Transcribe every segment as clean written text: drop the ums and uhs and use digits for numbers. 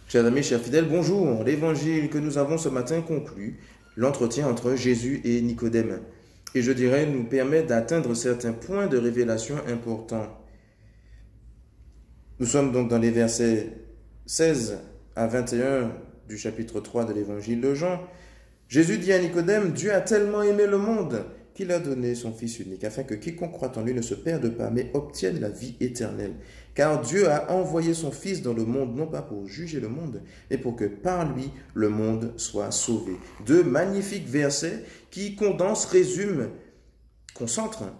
Chers amis, chers fidèles, bonjour. L'évangile que nous avons ce matin conclut l'entretien entre Jésus et Nicodème. Et je dirais, nous permet d'atteindre certains points de révélation importants. Nous sommes donc dans les versets 16 à 21 du chapitre 3 de l'évangile de Jean. Jésus dit à Nicodème, Dieu a tellement aimé le monde qu'il a donné son Fils unique, afin que quiconque croit en lui ne se perde pas, mais obtienne la vie éternelle. Car Dieu a envoyé son Fils dans le monde, non pas pour juger le monde, mais pour que par lui, le monde soit sauvé. Deux magnifiques versets qui condensent, résument, concentrent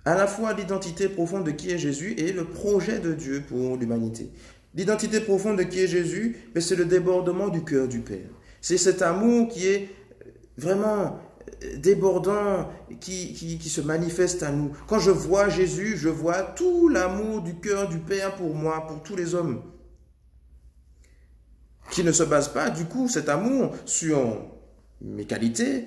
à la fois l'identité profonde de qui est Jésus et le projet de Dieu pour l'humanité. L'identité profonde de qui est Jésus, c'est le débordement du cœur du Père. C'est cet amour qui est vraiment débordant, qui se manifeste à nous. Quand je vois Jésus, je vois tout l'amour du cœur du Père pour moi, pour tous les hommes. Qui ne se base pas, du coup, cet amour sur mes qualités,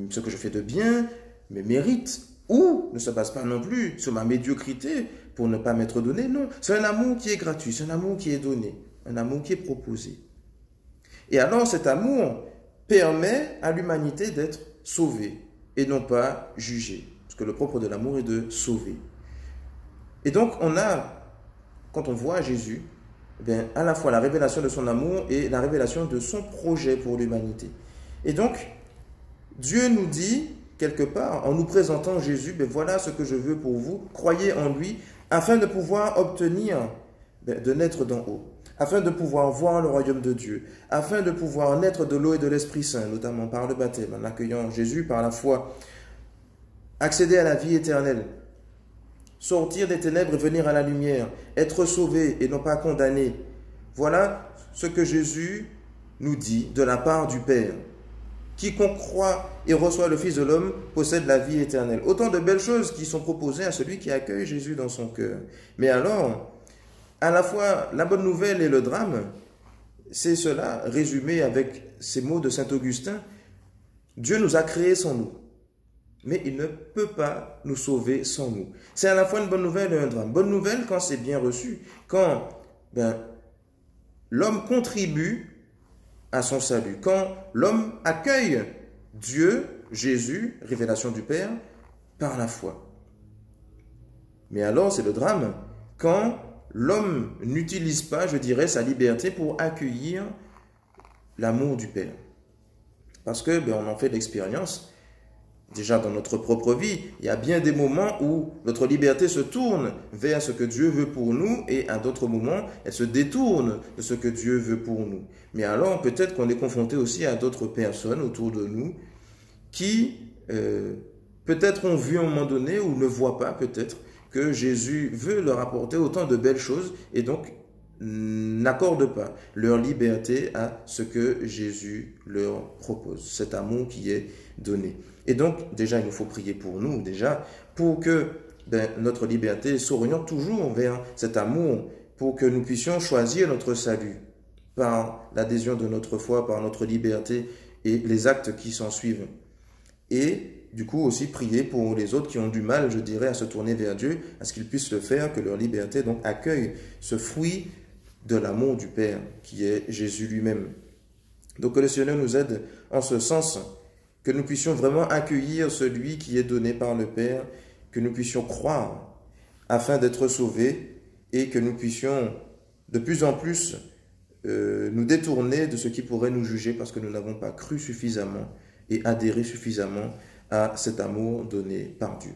ce que je fais de bien, mes mérites, ou ne se base pas non plus sur ma médiocrité pour ne pas m'être donné. Non, c'est un amour qui est gratuit, c'est un amour qui est donné, un amour qui est proposé. Et alors cet amour permet à l'humanité d'être sauvée et non pas jugée. Parce que le propre de l'amour est de sauver. Et donc on a, quand on voit Jésus, à la fois la révélation de son amour et la révélation de son projet pour l'humanité. Et donc, Dieu nous dit, quelque part, en nous présentant Jésus, voilà ce que je veux pour vous, croyez en lui, afin de pouvoir obtenir, de naître d'en haut, afin de pouvoir voir le royaume de Dieu, afin de pouvoir naître de l'eau et de l'Esprit Saint, notamment par le baptême, en accueillant Jésus par la foi, accéder à la vie éternelle, sortir des ténèbres et venir à la lumière, être sauvé et non pas condamné. Voilà ce que Jésus nous dit de la part du Père. Quiconque croit et reçoit le Fils de l'homme possède la vie éternelle. Autant de belles choses qui sont proposées à celui qui accueille Jésus dans son cœur. Mais alors, à la fois la bonne nouvelle et le drame, c'est cela résumé avec ces mots de saint Augustin. Dieu nous a créés sans nous, mais il ne peut pas nous sauver sans nous. C'est à la fois une bonne nouvelle et un drame. Bonne nouvelle quand c'est bien reçu, quand l'homme contribue à son salut, quand l'homme accueille Dieu, Jésus, révélation du Père, par la foi. Mais alors c'est le drame quand l'homme n'utilise pas, je dirais, sa liberté pour accueillir l'amour du Père. Parce que, on en fait l'expérience, déjà dans notre propre vie, il y a bien des moments où notre liberté se tourne vers ce que Dieu veut pour nous et à d'autres moments, elle se détourne de ce que Dieu veut pour nous. Mais alors, peut-être qu'on est confronté aussi à d'autres personnes autour de nous qui, peut-être ont vu à un moment donné ou ne voient pas peut-être que Jésus veut leur apporter autant de belles choses et donc n'accordent pas leur liberté à ce que Jésus leur propose, cet amour qui est donné. Et donc, déjà, il nous faut prier pour nous, déjà, pour que notre liberté s'oriente toujours vers cet amour, pour que nous puissions choisir notre salut par l'adhésion de notre foi, par notre liberté et les actes qui s'en suivent. Et du coup aussi prier pour les autres qui ont du mal, je dirais, à se tourner vers Dieu, à ce qu'ils puissent le faire, que leur liberté donc accueille ce fruit de l'amour du Père, qui est Jésus lui-même. Donc que le Seigneur nous aide en ce sens, que nous puissions vraiment accueillir celui qui est donné par le Père, que nous puissions croire afin d'être sauvés et que nous puissions de plus en plus nous détourner de ce qui pourrait nous juger parce que nous n'avons pas cru suffisamment et adhéré suffisamment à cet amour donné par Dieu.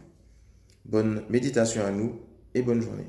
Bonne méditation à nous et bonne journée.